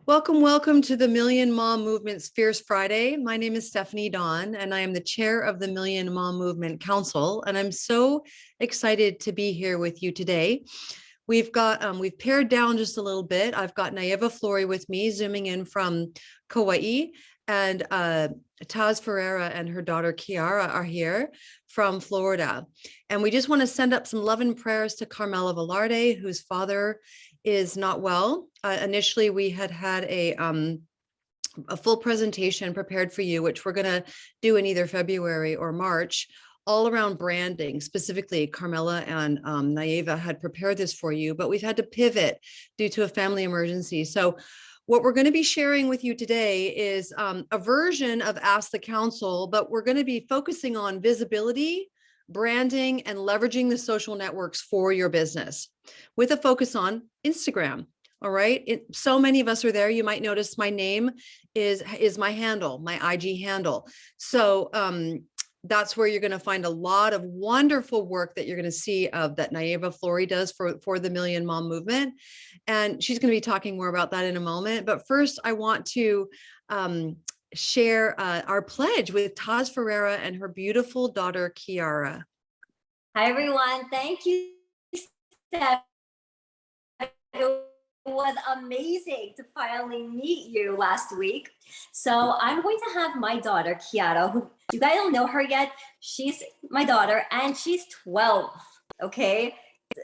Welcome, welcome to the Million Mom Movement's Fierce Friday. My name is Stephanie Dawn, and I am the chair of the Million Mom Movement Council. And I'm so excited to be here with you today. We've pared down just a little bit. I've got Nayeva Flory with me, zooming in from Kauai, and Taz Ferreira and her daughter Kiara are here from Florida. And we just want to send up some love and prayers to Carmela Velarde, whose father is not well. Initially, we had a full presentation prepared for you, which we're going to do in either February or March, all around branding. Specifically, Carmela and Nayeva had prepared this for you, but we've had to pivot due to a family emergency. So what we're going to be sharing with you today is a version of Ask the Council, but we're going to be focusing on visibility, branding, and leveraging the social networks for your business with a focus on Instagram. All right. So many of us are there. You might notice my name is my handle, my IG handle. So that's where you're going to find a lot of wonderful work that you're going to see that Nayeva Flory does for the Million Mom Movement. And she's going to be talking more about that in a moment. But first, I want to share our pledge with Taz Ferreira and her beautiful daughter, Kiara. Hi, everyone. Thank you, Steph. It was amazing to finally meet you last week. So I'm going to have my daughter, Kiara, who you guys don't know her yet. She's my daughter and she's 12, okay?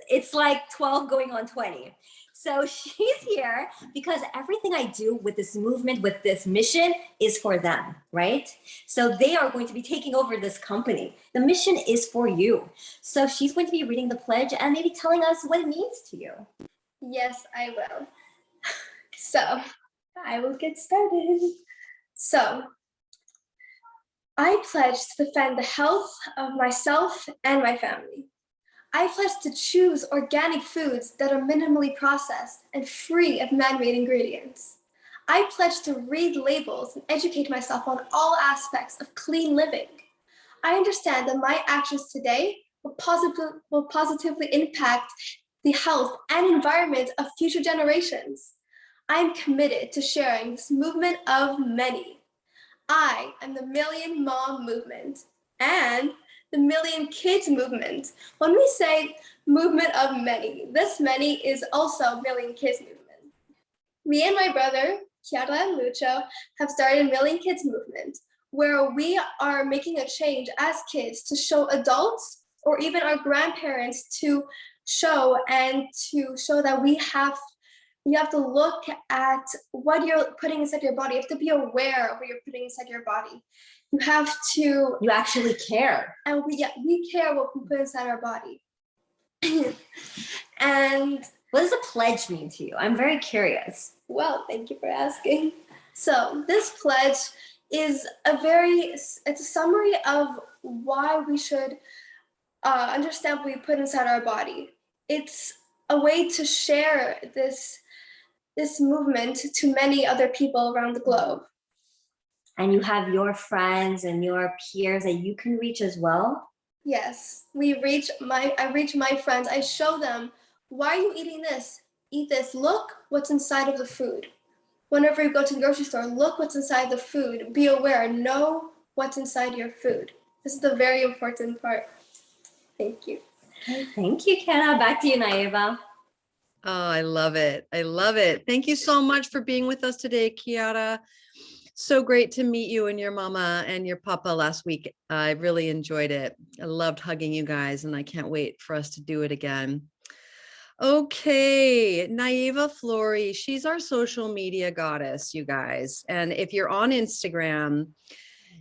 It's like 12 going on 20. So she's here because everything I do with this movement, with this mission is for them, right? So they are going to be taking over this company. The mission is for you. So she's going to be reading the pledge and maybe telling us what it means to you. Yes, I will. So I will get started. So I pledge to defend the health of myself and my family. I pledge to choose organic foods that are minimally processed and free of man-made ingredients. I pledge to read labels and educate myself on all aspects of clean living. I understand that my actions today will positively impact the health and environment of future generations. I am committed to sharing this movement of many. I am the Million Mom Movement and the Million Kids Movement. When we say movement of many, this many is also Million Kids Movement. Me and my brother, Kiara and Lucho, have started Million Kids Movement, where we are making a change as kids to show adults or even our grandparents to show that you have to look at what you're putting inside your body. You have to be aware of what you're putting inside your body. You actually care. And we care what we put inside our body. And what does a pledge mean to you? I'm very curious. Well, thank you for asking. So this pledge is it's a summary of why we should understand what we put inside our body. It's a way to share this movement to many other people around the globe. And you have your friends and your peers that you can reach as well? Yes, I reach my friends. I show them, why are you eating this? Eat this. Look what's inside of the food. Whenever you go to the grocery store, look what's inside the food. Be aware. Know what's inside your food. This is the very important part. Thank you. Thank you, Kiara. Back to you, Nayeva. Oh, I love it. I love it. Thank you so much for being with us today, Kiara. So great to meet you and your mama and your papa last week. I really enjoyed it. I loved hugging you guys, and I can't wait for us to do it again. Okay, Nayeva Flory, she's our social media goddess, you guys. And if you're on Instagram,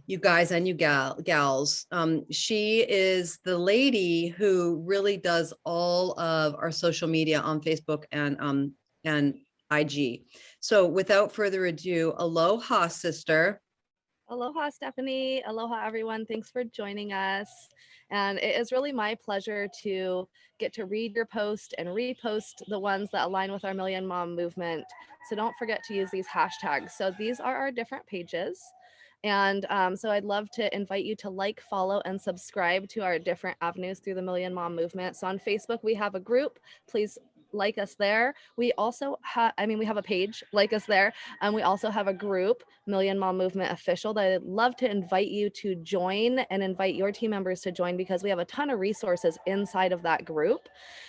you guys and you gals, she is the lady who really does all of our social media on Facebook and IG. So without further ado, aloha, sister. Aloha, Stephanie. Aloha, everyone. Thanks for joining us. And it is really my pleasure to get to read your post and repost the ones that align with our Million Mom movement. So don't forget to use these hashtags. So these are our different pages. And so I'd love to invite you to like, follow, and subscribe to our different avenues through the Million Mom movement. So on Facebook, we have a group. Please like us there. We also have, we have a page, like us there. And we also have a group, Million Mom Movement Official, that I'd love to invite you to join and invite your team members to join, because we have a ton of resources inside of that group.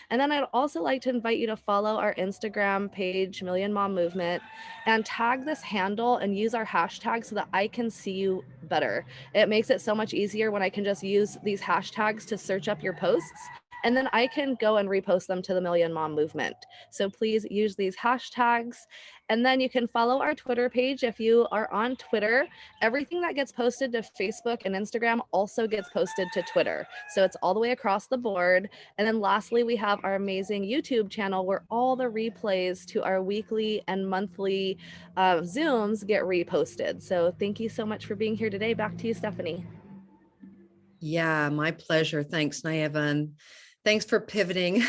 And then I'd also like to invite you to follow our Instagram page, Million Mom Movement, and tag this handle and use our hashtag so that I can see you better. It makes it so much easier when I can just use these hashtags to search up your posts, and then I can go and repost them to the Million Mom Movement. So please use these hashtags. And then you can follow our Twitter page if you are on Twitter. Everything that gets posted to Facebook and Instagram also gets posted to Twitter. So it's all the way across the board. And then lastly, we have our amazing YouTube channel where all the replays to our weekly and monthly Zooms get reposted. So thank you so much for being here today. Back to you, Stephanie. Yeah, my pleasure. Thanks, Nayeva. And thanks for pivoting.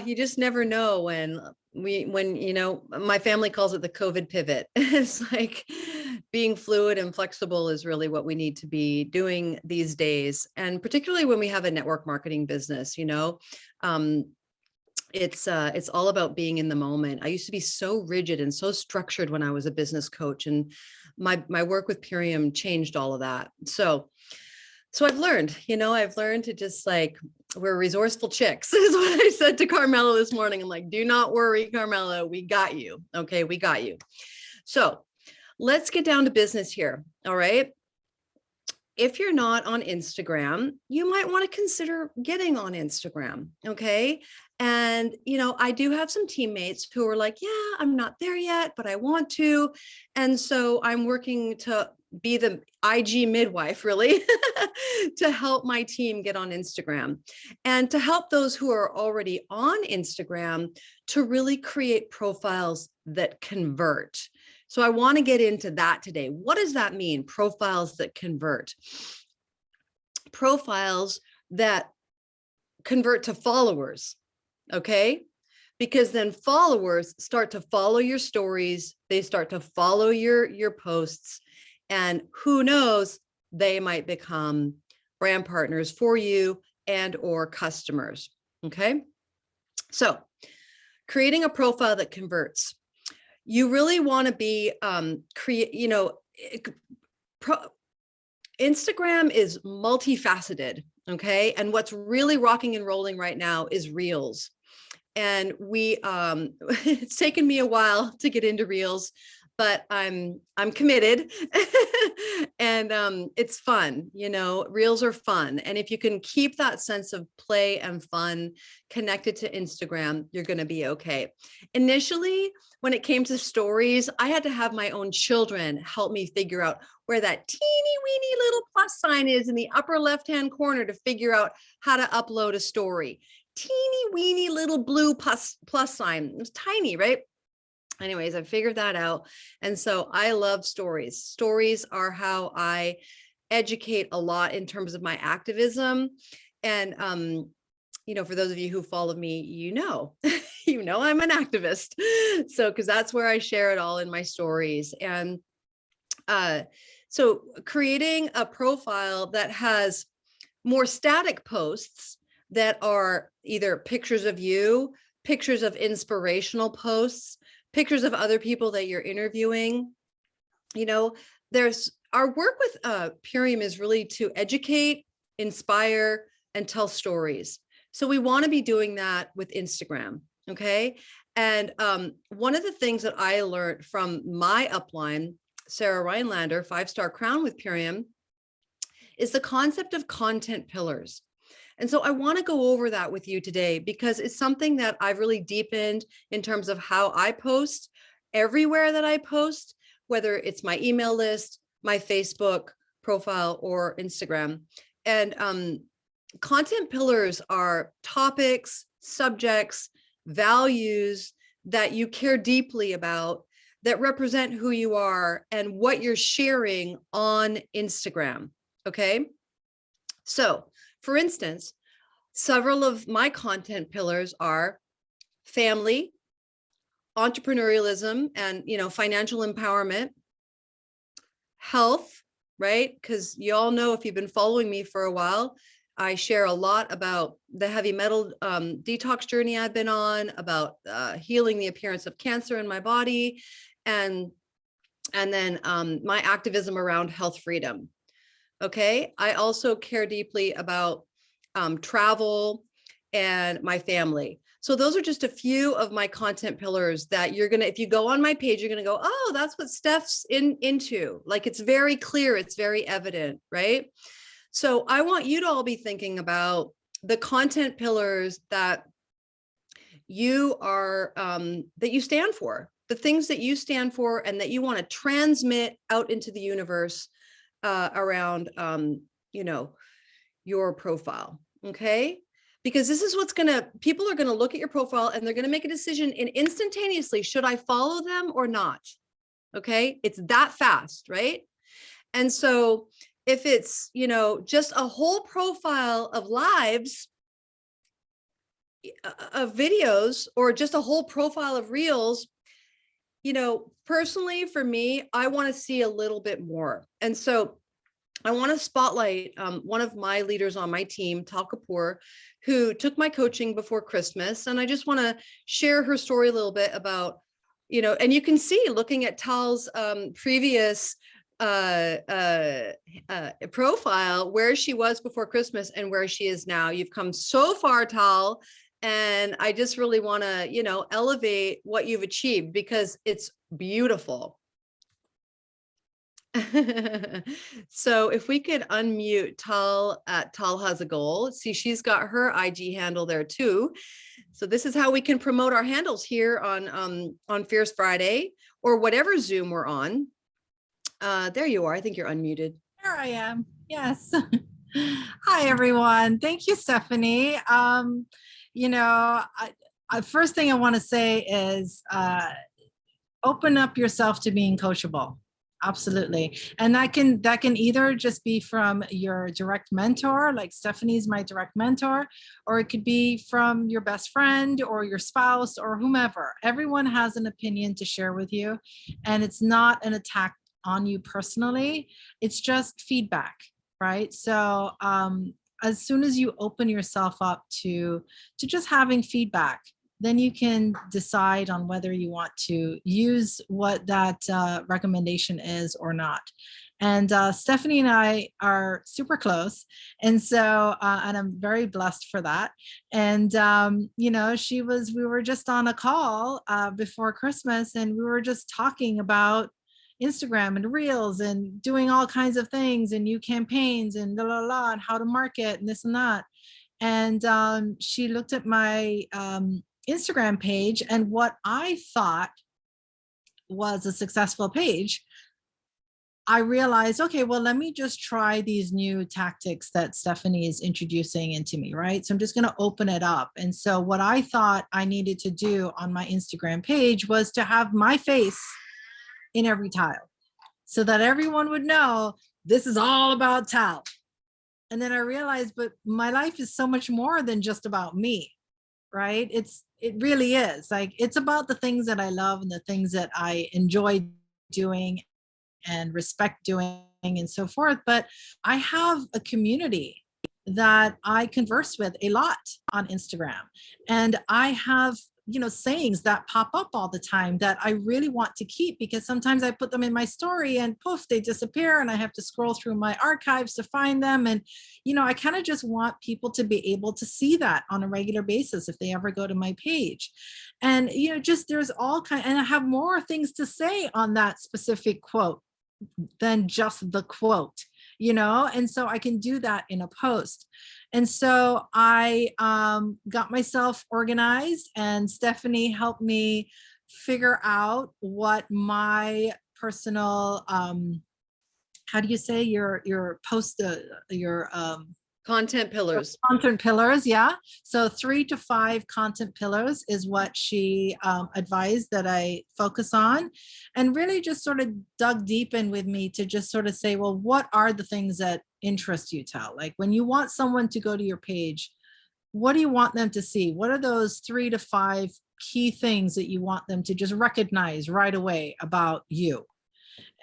You just never know when my family calls it the COVID pivot. It's like being fluid and flexible is really what we need to be doing these days. And particularly when we have a network marketing business, it's all about being in the moment. I used to be so rigid and so structured when I was a business coach, and my work with Purium changed all of that. So I've learned to just we're resourceful chicks is what I said to Carmela this morning. I'm like, do not worry, Carmela, we got you. Okay, we got you. So let's get down to business here. All right. If you're not on Instagram, you might want to consider getting on Instagram. Okay. And, I do have some teammates who are like, yeah, I'm not there yet, but I want to. And so I'm working to be the IG midwife, really, to help my team get on Instagram and to help those who are already on Instagram to really create profiles that convert. So I want to get into that today. What does that mean? Profiles that convert. Profiles that convert to followers. Okay. Because then followers start to follow your stories. They start to follow your posts, and who knows, they might become brand partners for you and or customers. Okay. So creating a profile that converts. You really want to be Instagram is multifaceted. Okay. And what's really rocking and rolling right now is Reels. And it's taken me a while to get into Reels, but I'm committed and it's fun. Reels are fun. And if you can keep that sense of play and fun connected to Instagram, you're going to be okay. Initially, when it came to stories, I had to have my own children help me figure out where that teeny weeny little plus sign is in the upper left-hand corner to figure out how to upload a story. Teeny weeny little blue plus sign. It was tiny, right? Anyways, I figured that out. And so I love stories. Stories are how I educate a lot in terms of my activism. And, for those of you who follow me, I'm an activist. So, cause that's where I share it all in my stories. And, so creating a profile that has more static posts that are either pictures of you, pictures of inspirational posts, pictures of other people that you're interviewing. There's our work with Purium is really to educate, inspire, and tell stories. So we want to be doing that with Instagram. Okay. And one of the things that I learned from my upline, Sarah Rhinelander, 5-star crown with Purium, is the concept of content pillars. And so I want to go over that with you today because it's something that I've really deepened in terms of how I post everywhere that I post, whether it's my email list, my Facebook profile, or Instagram. And content pillars are topics, subjects, values that you care deeply about that represent who you are and what you're sharing on Instagram. Okay. So for instance, several of my content pillars are family, entrepreneurialism, and financial empowerment, health, right? Because you all know, if you've been following me for a while, I share a lot about the heavy metal detox journey I've been on, about healing the appearance of cancer in my body, and then my activism around health freedom. Okay. I also care deeply about travel and my family. So those are just a few of my content pillars that you're going to, if you go on my page, you're going to go, oh, that's what Steph's into. Like, it's very clear. It's very evident, right? So I want you to all be thinking about the content pillars that you are, that you stand for, the things that you stand for and that you want to transmit out into the universe around, you know, your profile. Okay. Because this is what's people are going to look at your profile and they're going to make a decision instantaneously. Should I follow them or not? Okay. It's that fast, right? And so if it's, you know, just a whole profile of lives, of videos, or just a whole profile of reels, you know, personally for me, I want to see a little bit more. And so I want to spotlight one of my leaders on my team, Tal Kapoor, who took my coaching before Christmas. And I just want to share her story a little bit about, you know, and you can see, looking at Tal's previous profile, where she was before Christmas and where she is now. You've come so far, Tal. And I just really want to, you know, elevate what you've achieved, because it's beautiful. So if we could unmute Tal at Tal Has a Goal. See, she's got her IG handle there too. So this is how we can promote our handles here on Fierce Friday, or whatever Zoom we're on. There you are. I think you're unmuted. There I am. Yes. Hi, everyone. Thank you, Stephanie. You know, first thing I want to say is open up yourself to being coachable. Absolutely. And that can either just be from your direct mentor, like Stephanie's my direct mentor, or it could be from your best friend or your spouse or whomever. Everyone has an opinion to share with you, and it's not an attack on you personally. It's just feedback, right? So as soon as you open yourself up to just having feedback, then you can decide on whether you want to use what that recommendation is or not. And Stephanie and I are super close. And so, and I'm very blessed for that. And, you know, we were just on a call before Christmas, and we were just talking about Instagram and Reels and doing all kinds of things and new campaigns and la la la, and how to market and this and that. And she looked at my Instagram page, and what I thought was a successful page, I realized, okay, well, let me just try these new tactics that Stephanie is introducing into me, right? So I'm just going to open it up. And so what I thought I needed to do on my Instagram page was to have my face in every tile, so that everyone would know this is all about Tal. And then I realized, but my life is so much more than just about me, right? It really is. Like, it's about the things that I love and the things that I enjoy doing and respect doing and so forth. But I have a community that I converse with a lot on Instagram. And I have, you know, sayings that pop up all the time that I really want to keep, because sometimes I put them in my story and poof, they disappear, and I have to scroll through my archives to find them. And, you know, I kind of just want people to be able to see that on a regular basis if they ever go to my page. And, you know, just there's all kind, and I have more things to say on that specific quote than just the quote, you know, and so I can do that in a post. And so I got myself organized, and Stephanie helped me figure out what my personal, how do you say your post, your Content pillars. content pillars, yeah. So 3 to 5 content pillars is what she advised that I focus on, and really just sort of dug deep in with me to just sort of say, well, what are the things that interest you, Tal? Like, when you want someone to go to your page, what do you want them to see? What are those 3 to 5 key things that you want them to just recognize right away about you?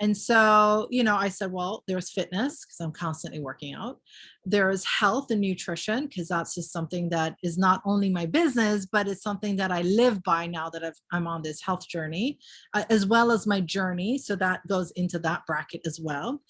And so, you know, I said, well, there's fitness, because I'm constantly working out. There's health and nutrition, because that's just something that is not only my business, but it's something that I live by now that I'm on this health journey, as well as my journey. So that goes into that bracket as well.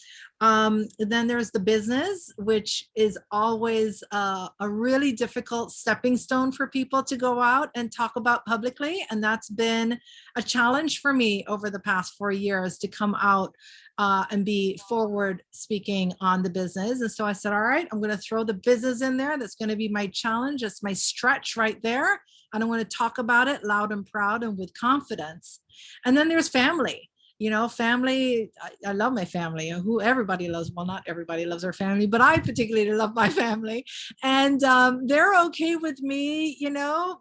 Then there's the business, which is always a really difficult stepping stone for people to go out and talk about publicly. And that's been a challenge for me over the past 4 years to come out and be forward speaking on the business. And so I said, all right, I'm going to throw the business in there. That's going to be my challenge. It's my stretch right there. And I'm going to talk about it loud and proud and with confidence. And then there's family. You know, family, I love my family, who everybody loves. Well, not everybody loves their family, but I particularly love my family. And they're okay with me, you know,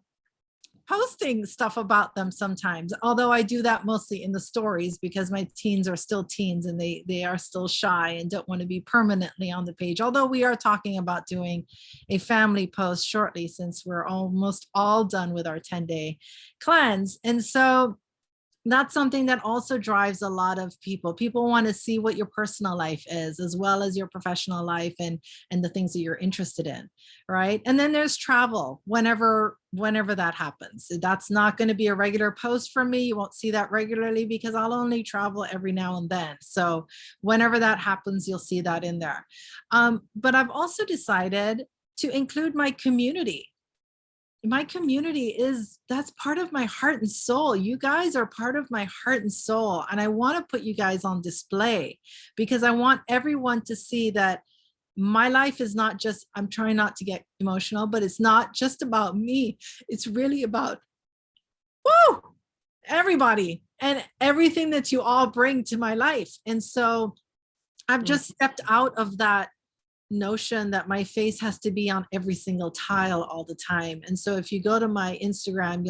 posting stuff about them sometimes, although I do that mostly in the stories because my teens are still teens and they are still shy and don't want to be permanently on the page. Although we are talking about doing a family post shortly, since we're almost all done with our 10-day cleanse. And so that's something that also drives a lot of people. People want to see what your personal life is, as well as your professional life and the things that you're interested in, right? And then there's travel whenever that happens. That's not going to be a regular post from me. You won't see that regularly because I'll only travel every now and then. So whenever that happens, you'll see that in there. But I've also decided to include my community. My community that's part of my heart and soul. You guys are part of my heart and soul. And I want to put you guys on display because I want everyone to see that my life is not just, I'm trying not to get emotional, but it's not just about me. It's really about, everybody and everything that you all bring to my life. And so I've just stepped out of that notion that my face has to be on every single tile all the time. And so if you go to my Instagram,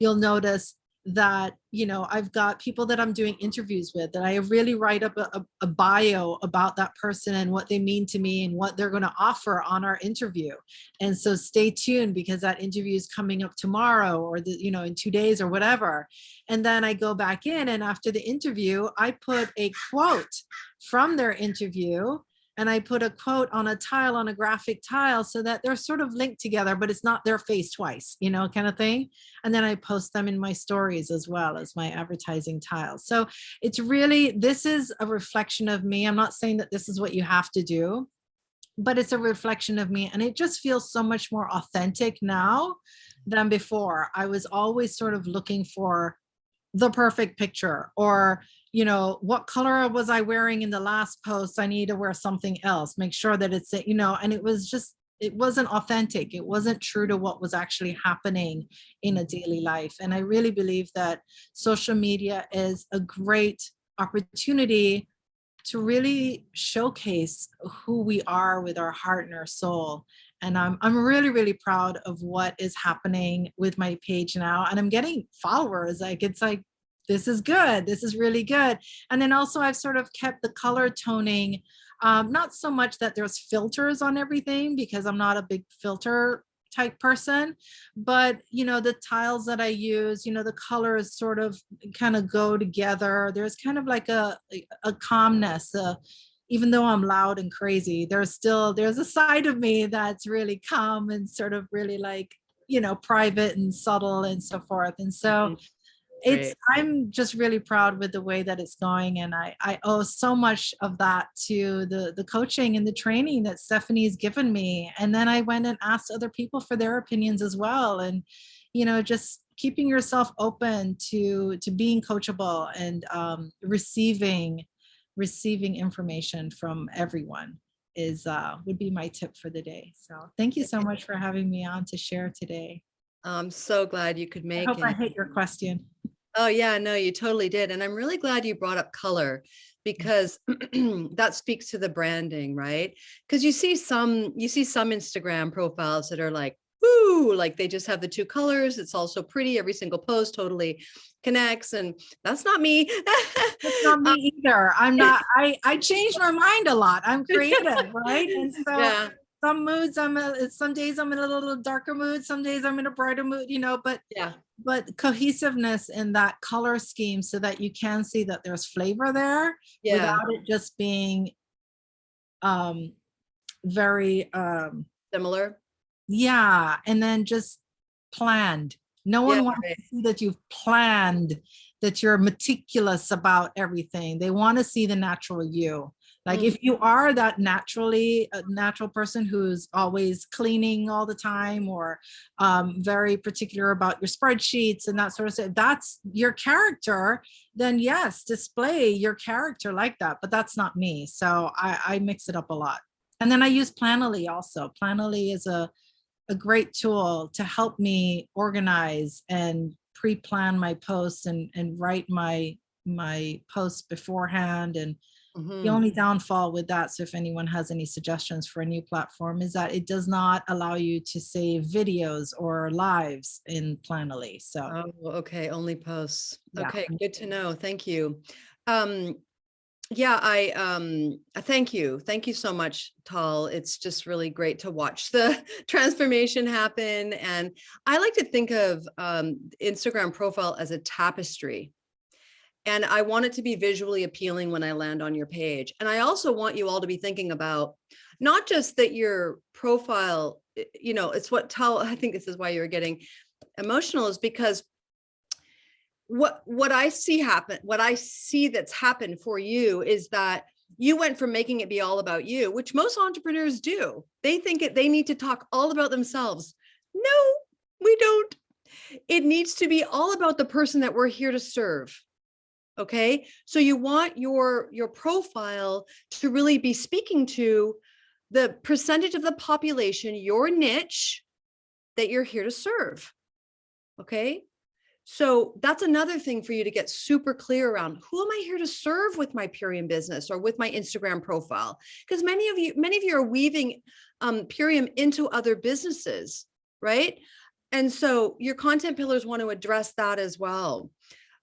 you'll notice that, you know, I've got people that I'm doing interviews with, that I really write up a bio about that person and what they mean to me and what they're going to offer on our interview. And so stay tuned because that interview is coming up tomorrow or in 2 days or whatever. And then I go back in, and after the interview, I put a quote from their interview. And I put a quote on a tile, on a graphic tile, so that they're sort of linked together, but it's not their face twice, kind of thing. And then I post them in my stories as well as my advertising tiles. So it's really, this is a reflection of me. I'm not saying that this is what you have to do, but it's a reflection of me. And it just feels so much more authentic now than before. I was always sort of looking for the perfect picture, or what color was I wearing in the last post? I need to wear something else. Make sure that it's, and it wasn't authentic. It wasn't true to what was actually happening in a daily life. And I really believe that social media is a great opportunity to really showcase who we are with our heart and our soul. And I'm really, really proud of what is happening with my page now. And I'm getting followers. It's like, this is good. This is really good. And then also I've sort of kept the color toning, not so much that there's filters on everything because I'm not a big filter type person, but the tiles that I use, the colors sort of kind of go together. There's kind of like a calmness, even though I'm loud and crazy, there's a side of me that's really calm and sort of really like, private and subtle and so forth. And so I'm just really proud with the way that it's going. And I owe so much of that to the coaching and the training that Stephanie's given me. And then I went and asked other people for their opinions as well. And, just keeping yourself open to being coachable and receiving information from everyone would be my tip for the day. So thank you so much for having me on to share today. I'm so glad you could make I hope it. I hit your question. Oh yeah, no, you totally did. And I'm really glad you brought up color because that speaks to the branding, right? Because you see some Instagram profiles that are like, woo, like they just have the two colors. It's all so pretty. Every single post totally connects. And that's not me. That's not me either. I'm not, I change my mind a lot. I'm creative, right? And so Yeah. some moods, some days I'm in a little darker mood. Some days I'm in a brighter mood, but Yeah. But cohesiveness in that color scheme so that you can see that there's flavor there Yeah. without it just being very, Similar. yeah, and then just planned. No one Yeah, wants right. to see that you've planned, that you're meticulous about everything. They want to see the natural you. Like if you are that naturally a natural person who's always cleaning all the time, or very particular about your spreadsheets and that sort of stuff, that's your character, then yes, display your character like that. But that's not me. So I mix it up a lot. And then I use Planoly also. Planoly is a great tool to help me organize and pre-plan my posts and write my posts beforehand. And the Mhm. only downfall with that, so if anyone has any suggestions for a new platform, is that it does not allow you to save videos or lives in Planoly. So Oh, okay, only posts. yeah. Okay, good to know. Thank you. Um, yeah, thank you. Thank you so much, Tal. It's just really great to watch the transformation happen. And I like to think of Instagram profile as a tapestry. And I want it to be visually appealing when I land on your page. And I also want you all to be thinking about not just that your profile, it's what Tal, I think this is why you're getting emotional, is because what I see happen, what I see that's happened for you is that you went from making it be all about you, which most entrepreneurs do. They think they need to talk all about themselves. No, we don't. It needs to be all about the person that we're here to serve. Okay. So you want your profile to really be speaking to the percentage of the population, your niche that you're here to serve. Okay. So that's another thing for you to get super clear around. Who am I here to serve with my Purium business or with my Instagram profile? Because many of you are weaving Purium into other businesses, right? And so your content pillars want to address that as well.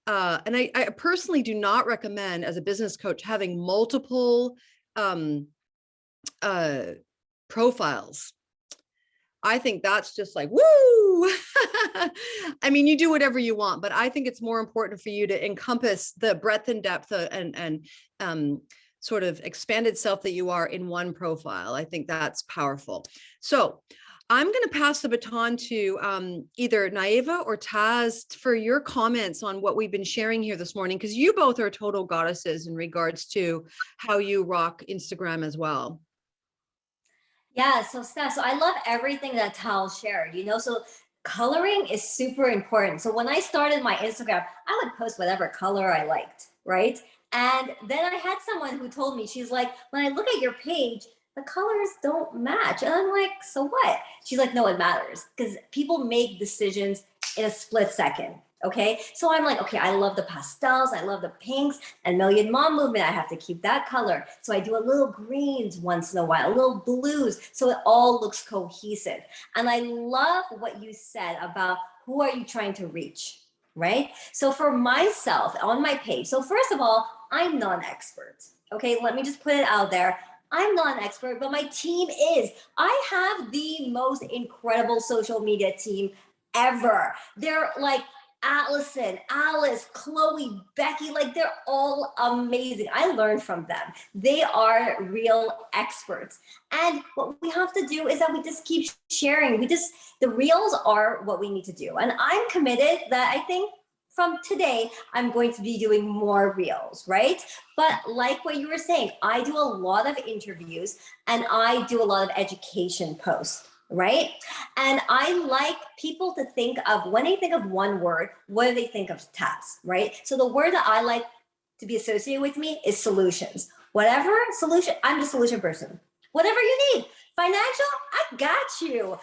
And I personally do not recommend, as a business coach, having multiple profiles. I think that's just like, woo. I mean, you do whatever you want, but I think it's more important for you to encompass the breadth and depth and sort of expanded self that you are in one profile. I think that's powerful. So I'm going to pass the baton to either Naeva or Taz for your comments on what we've been sharing here this morning, because you both are total goddesses in regards to how you rock Instagram as well. Yeah, so Steph, so I love everything that Tal shared, so coloring is super important. So when I started my Instagram, I would post whatever color I liked, right? And then I had someone who told me, she's like, when I look at your page, the colors don't match. And I'm like, so what? She's like, no, it matters because people make decisions in a split second. Okay. So I'm like, okay, I love the pastels. I love the pinks and Million Mom Movement. I have to keep that color. So I do a little greens once in a while, a little blues. So it all looks cohesive. And I love what you said about who are you trying to reach, right? So for myself on my page, so first of all, I'm non-expert. Okay. Let me just put it out there. I'm not an expert, but my team is. I have the most incredible social media team ever. They're like Allison, Alice, Chloe, Becky, like they're all amazing. I learned from them. They are real experts. And what we have to do is that we just keep sharing. The reels are what we need to do. And I'm committed that I think from today, I'm going to be doing more reels, right? But like what you were saying, I do a lot of interviews and I do a lot of education posts, right? And I like people to think of, when they think of one word, what do they think of Taz, right? So the word that I like to be associated with me is solutions. Whatever solution, I'm the solution person. Whatever you need, financial, I got you.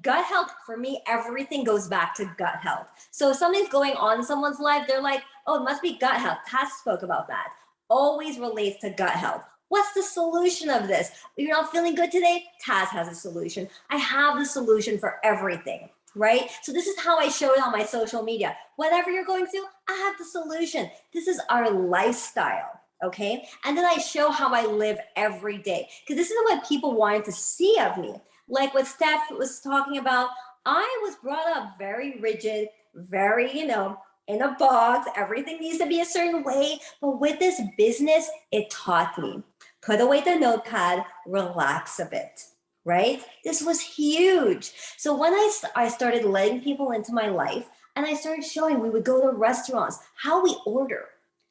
Gut health, for me, everything goes back to gut health. So if something's going on in someone's life, they're like, oh, it must be gut health. Taz spoke about that. Always relates to gut health. What's the solution of this? You're not feeling good today? Taz has a solution. I have the solution for everything, right? So this is how I show it on my social media. Whatever you're going through, I have the solution. This is our lifestyle. Okay. And then I show how I live every day, because this is what people wanted to see of me. Like what Steph was talking about, I was brought up very rigid, very, in a box. Everything needs to be a certain way. But with this business, it taught me put away the notepad, relax a bit, right? This was huge. So when I started letting people into my life and I started showing, we would go to restaurants, how we order,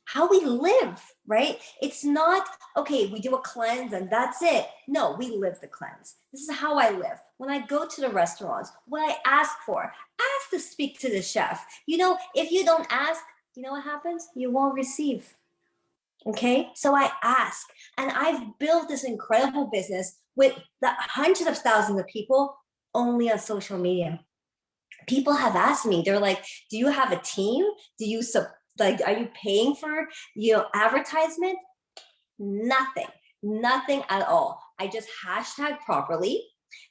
how we live, right? It's not, okay, we do a cleanse and that's it. No, we live the cleanse. This is how I live. When I go to the restaurants, what I ask for, ask to speak to the chef. You know, if you don't ask, you know what happens? You won't receive. Okay, so I ask, and I've built this incredible business with the hundreds of thousands of people only on social media. People have asked me, they're like, do you have a team? Do you like, are you paying for, advertisement? Nothing at all. I just hashtag properly.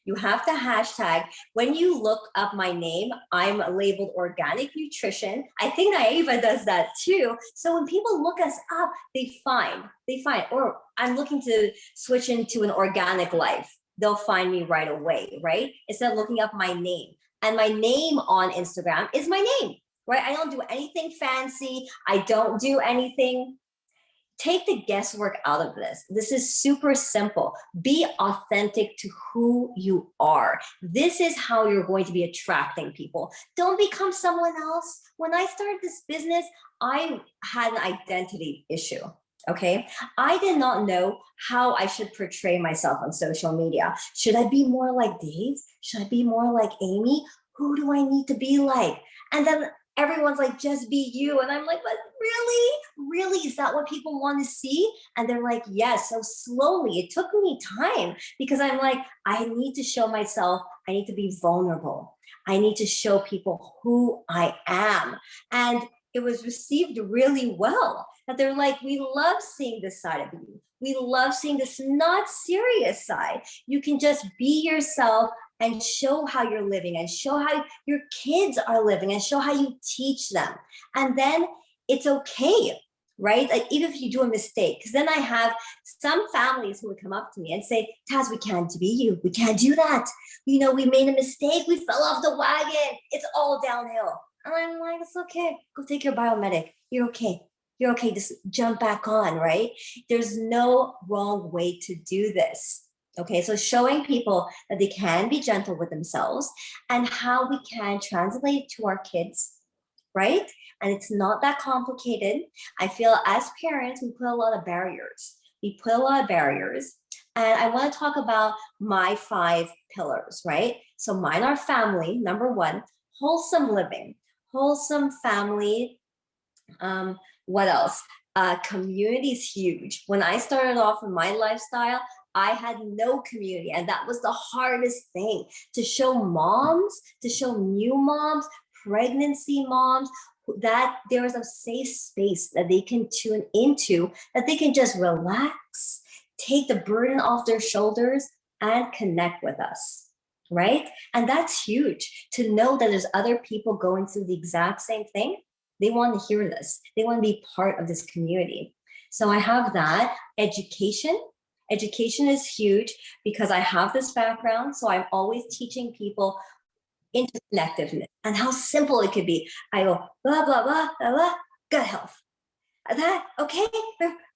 You have to hashtag. When you look up my name, I'm labeled organic nutrition. I think Naeva does that too. So when people look us up, they find, or I'm looking to switch into an organic life. They'll find me right away, right? Instead of looking up my name. And my name on Instagram is my name, right? I don't do anything fancy. I don't do anything. Take the guesswork out of this. This is super simple. Be authentic to who you are. This is how you're going to be attracting people. Don't become someone else. When I started this business, I had an identity issue. Okay. I did not know how I should portray myself on social media. Should I be more like Dave? Should I be more like Amy? Who do I need to be like? And then everyone's like, just be you. And I'm like, but really, is that what people want to see? And they're like, yes. So slowly, it took me time because I'm like, I need to show myself. I need to be vulnerable. I need to show people who I am. And it was received really well, that they're like, we love seeing this side of you. We love seeing this not serious side. You can just be yourself and show how you're living and show how your kids are living and show how you teach them. And then it's okay, right? Like even if you do a mistake, because then I have some families who would come up to me and say, Taz, we can't be you. We can't do that. We made a mistake. We fell off the wagon. It's all downhill. And I'm like, it's okay. Go take your biomedic. You're okay. You're okay. Just jump back on, right? There's no wrong way to do this. Okay, so showing people that they can be gentle with themselves and how we can translate to our kids, right? And it's not that complicated. I feel as parents, we put a lot of barriers. And I want to talk about my 5 pillars, right? So mine are family, number 1, wholesome living, wholesome family. What else? Community is huge. When I started off in my lifestyle, I had no community, and that was the hardest thing, to show moms, to show new moms, pregnancy moms, that there is a safe space that they can tune into, that they can just relax, take the burden off their shoulders, and connect with us, right? And that's huge, to know that there's other people going through the exact same thing. They want to hear this. They want to be part of this community. So I have that. Education is huge because I have this background. So I'm always teaching people interconnectedness and how simple it could be. I go, blah, blah, blah, blah, blah, gut health. That, okay,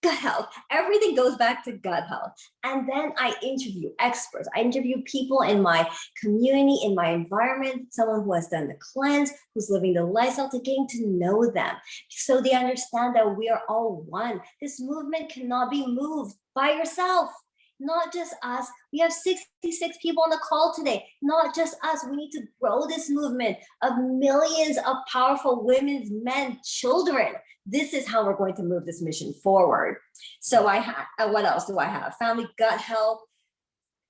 gut health. Everything goes back to gut health. And then I interview experts. I interview people in my community, in my environment, someone who has done the cleanse, who's living the lifestyle, to getting to know them so they understand that we are all one. This movement cannot be moved by yourself. Not just us. We have 66 people on the call today. Not just us. We need to grow this movement of millions of powerful women, men, children. This is how we're going to move this mission forward. So what else do I have? Family, gut health,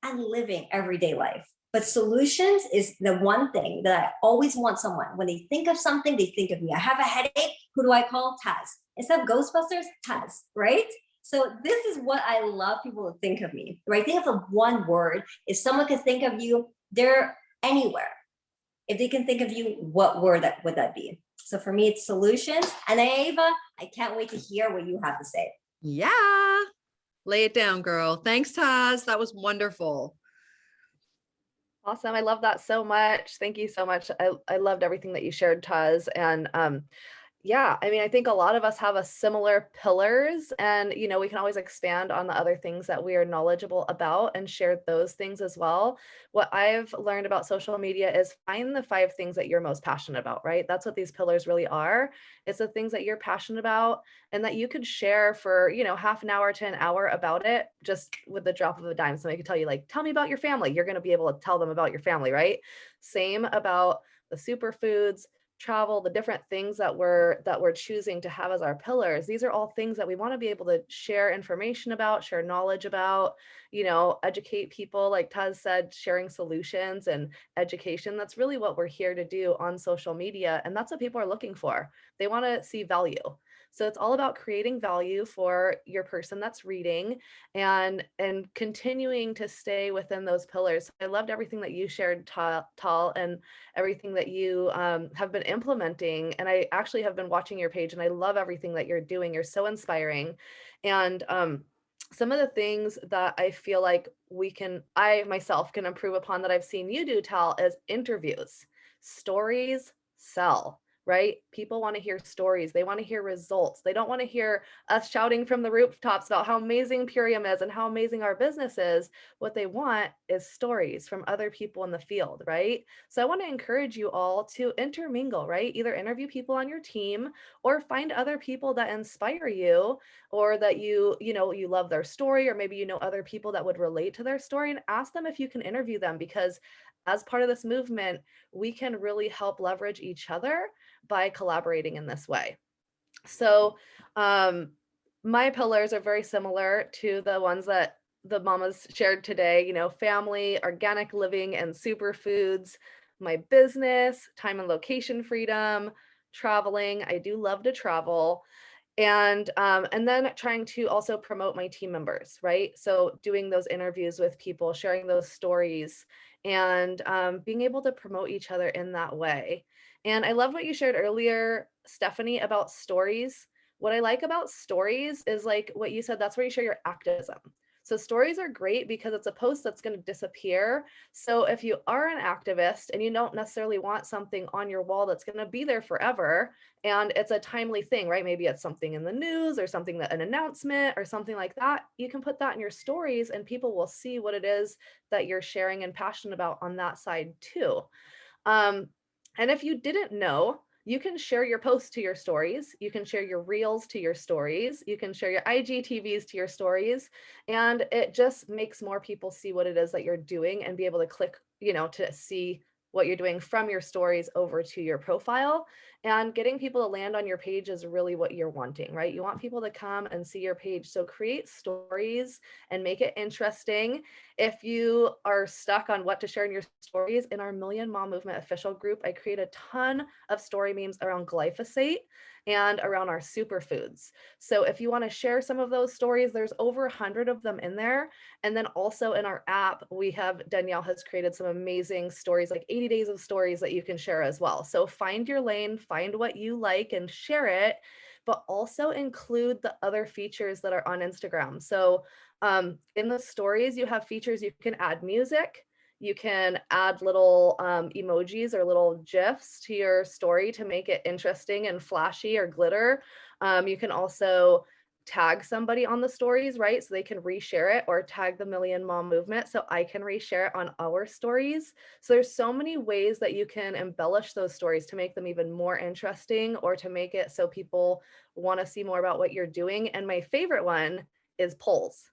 and living everyday life. But solutions is the one thing that I always want someone, when they think of something, they think of me. I have a headache. Who do I call? Taz. Instead of Ghostbusters, Taz, right? So this is what I love people to think of me, right? Think of one word. If someone can think of you, they're anywhere. If they can think of you, what word would that be? So for me, it's solutions. And Ava, I can't wait to hear what you have to say. Yeah. Lay it down, girl. Thanks, Taz. That was wonderful. Awesome. I love that so much. Thank you so much. I loved everything that you shared, Taz. And yeah, I mean, I think a lot of us have a similar pillars and, we can always expand on the other things that we are knowledgeable about and share those things as well. What I've learned about social media is find the 5 things that you're most passionate about, right? That's what these pillars really are. It's the things that you're passionate about and that you could share for, half an hour to an hour about it just with the drop of a dime. Somebody could tell you like, tell me about your family. You're going to be able to tell them about your family, right? Same about the superfoods, travel, the different things that we're choosing to have as our pillars. These are all things that we want to be able to share information about, share knowledge about, educate people, like Taz said, sharing solutions and education. That's really what we're here to do on social media, and that's what people are looking for. They want to see value. So it's all about creating value for your person that's reading and continuing to stay within those pillars. I loved everything that you shared, Tal, and everything that you have been implementing. And I actually have been watching your page and I love everything that you're doing. You're so inspiring. And some of the things that I feel like I myself can improve upon that I've seen you do, Tal, is interviews. Stories sell, right? People want to hear stories. They want to hear results. They don't want to hear us shouting from the rooftops about how amazing Purium is and how amazing our business is. What they want is stories from other people in the field, right? So I want to encourage you all to intermingle, right? Either interview people on your team or find other people that inspire you or that you love their story, or maybe other people that would relate to their story, and ask them if you can interview them, because as part of this movement, we can really help leverage each other by collaborating in this way. So my pillars are very similar to the ones that the mamas shared today, family, organic living, and superfoods, my business, time and location freedom, traveling. I do love to travel. And then trying to also promote my team members, right? So doing those interviews with people, sharing those stories, and being able to promote each other in that way. And I love what you shared earlier, Stephanie, about stories. What I like about stories is like what you said, that's where you share your activism. So stories are great because it's a post that's going to disappear. So if you are an activist and you don't necessarily want something on your wall that's going to be there forever, and it's a timely thing, right? Maybe it's something in the news or something that an announcement or something like that. You can put that in your stories and people will see what it is that you're sharing and passionate about on that side too. And if you didn't know, you can share your posts to your stories. You can share your reels to your stories. You can share your IGTVs to your stories. And it just makes more people see what it is that you're doing and be able to click, to see what you're doing from your stories over to your profile. And getting people to land on your page is really what you're wanting, right? You want people to come and see your page. So create stories and make it interesting. If you are stuck on what to share in your stories, in our Million Mom Movement official group, I create a ton of story memes around glyphosate and around our superfoods. So if you want to share some of those stories, there's over 100 of them in there. And then also in our app, Danielle has created some amazing stories, like 80 days of stories that you can share as well. So find your lane, find what you like and share it, but also include the other features that are on Instagram. So in the stories, you have features, you can add music, you can add little emojis or little GIFs to your story to make it interesting and flashy or glitter. You can also tag somebody on the stories, right? So they can reshare it, or tag the Million Mom Movement so I can reshare it on our stories. So there's so many ways that you can embellish those stories to make them even more interesting, or to make it so people want to see more about what you're doing. And my favorite one is polls.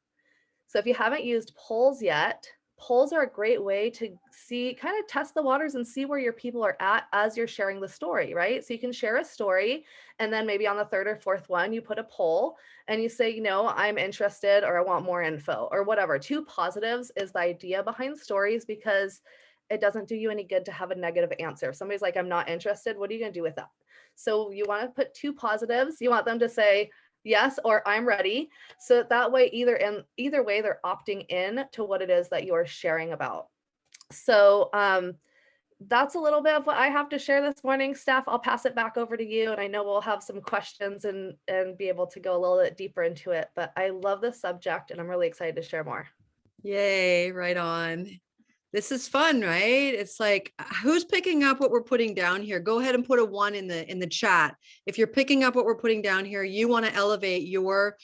So if you haven't used polls yet, polls are a great way to kind of test the waters and see where your people are at as you're sharing the story, right? So you can share a story, and then maybe on the third or fourth one, you put a poll and you say, I'm interested, or I want more info, or whatever. 2 positives is the idea behind stories, because it doesn't do you any good to have a negative answer. If somebody's like, I'm not interested, what are you going to do with that? So you want to put 2 positives. You want them to say, yes, or I'm ready. So that way, either way, they're opting in to what it is that you're sharing about. So that's a little bit of what I have to share this morning. Steph, I'll pass it back over to you. And I know we'll have some questions and be able to go a little bit deeper into it. But I love this subject and I'm really excited to share more. Yay, right on. This is fun, right? It's like, who's picking up what we're putting down here? Go ahead and put a 1 in the chat. If you're picking up what we're putting down here, you want to elevate your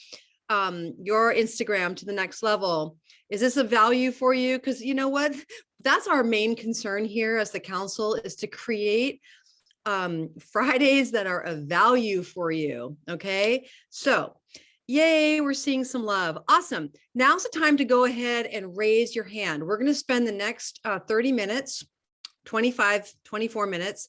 Instagram to the next level. Is this a value for you? Because you know what? That's our main concern here as the council, is to create Fridays that are of value for you. Okay. So yay, we're seeing some love. Awesome. Now's the time to go ahead and raise your hand. We're going to spend the next 30 minutes, 24 minutes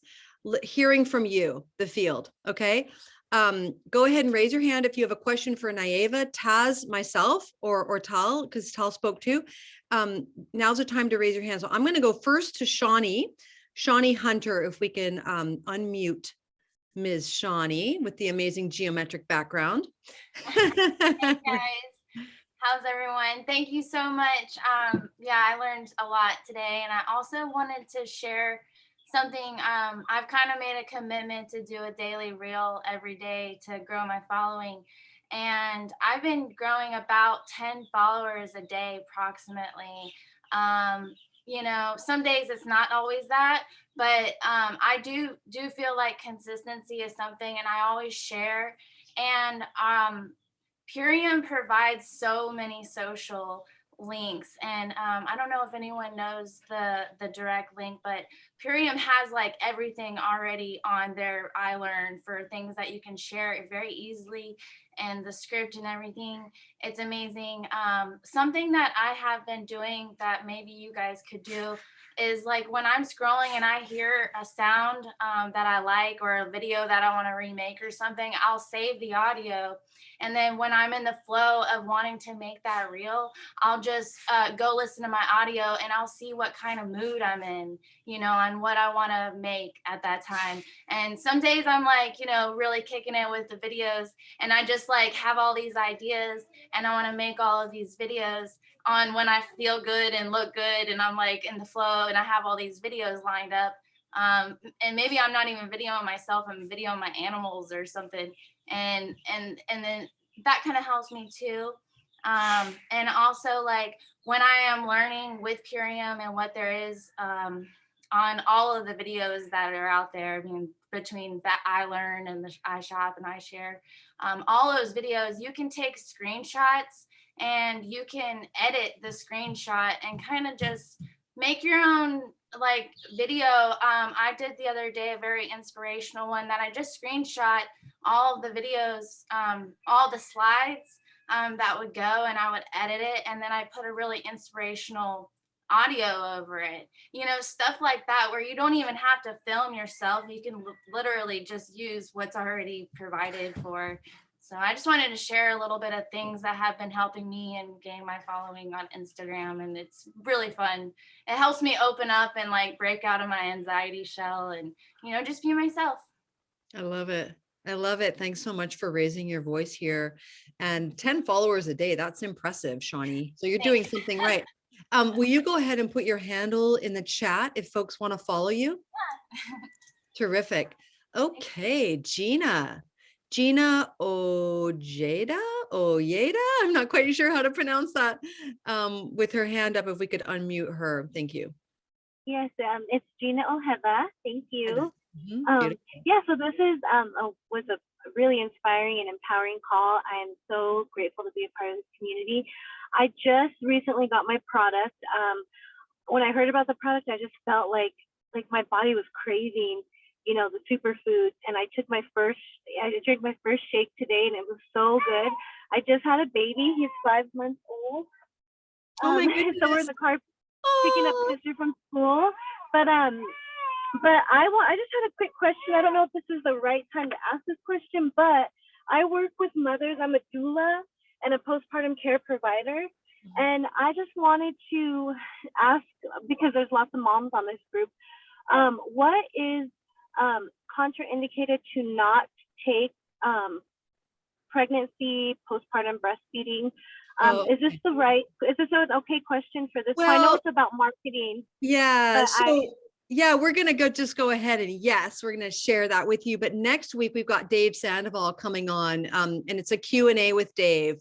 hearing from you, the field. Okay. Go ahead and raise your hand if you have a question for Naeva, Taz, myself, or Tal, because Tal spoke too. Now's the time to raise your hand. So I'm going to go first to Shawnee Hunter, if we can unmute Ms. Shawnee with the amazing geometric background. Hey guys, how's everyone? Thank you so much. Yeah, I learned a lot today, and I also wanted to share something. I've kind of made a commitment to do a daily reel every day to grow my following, and I've been growing about 10 followers a day approximately. You know, some days it's not always that, but I do feel like consistency is something, and I always share. And Purium provides so many social links, and I don't know if anyone knows the direct link, but Purium has like everything already on their iLearn for things that you can share it very easily, and the script and everything. It's amazing. Something that I have been doing that maybe you guys could do is like when I'm scrolling and I hear a sound that I like, or a video that I want to remake or something, I'll save the audio. And then when I'm in the flow of wanting to make that reel, I'll just go listen to my audio, and I'll see what kind of mood I'm in, you know, and what I want to make at that time. And some days I'm like, you know, really kicking it with the videos, and I just like have all these ideas, and I want to make all of these videos on when I feel good and look good, and I'm like in the flow, and I have all these videos lined up. And maybe I'm not even videoing myself, I'm videoing my animals or something. And then that kind of helps me too. And also like when I am learning with Purium and what there is on all of the videos that are out there, I mean, between that iLearn and the iShop and iShare, all those videos, you can take screenshots and you can edit the screenshot and kind of just make your own like video. I did the other day a very inspirational one that I just screenshot all of the videos, all the slides that would go, and I would edit it, and then I put a really inspirational audio over it, you know, stuff like that, where you don't even have to film yourself. You can literally just use what's already provided for. So I just wanted to share a little bit of things that have been helping me and gain my following on Instagram, and it's really fun. It helps me open up and like break out of my anxiety shell and, you know, just be myself. I love it. I love it. Thanks so much for raising your voice here. And 10 followers a day, that's impressive, Shawnee. So you're doing something right. Will you go ahead and put your handle in the chat if folks want to follow you? Yeah. Terrific. Okay, Gina Ojeda, I'm not quite sure how to pronounce that, with her hand up, if we could unmute her. Thank you. Yes, it's Gina Ojeda. Thank you. Beautiful. Yeah, so this is was a really inspiring and empowering call. I am so grateful to be a part of this community. I just recently got my product. When I heard about the product, I just felt like my body was craving, you know, the superfoods. And I drank my first shake today, and it was so good. I just had a baby. He's 5 months old. Oh my goodness. So we're in the car picking up sister from school. But I just had a quick question. I don't know if this is the right time to ask this question, but I work with mothers. I'm a doula and a postpartum care provider. And I just wanted to ask, because there's lots of moms on this group, what is contraindicated to not take pregnancy, postpartum breastfeeding? Is this an okay question for this? I know Well, it's about marketing. yeah. but So Yeah, we're going to just go ahead and yes, we're going to share that with you. But next week we've got Dave Sandoval coming on, and it's a Q&A with Dave.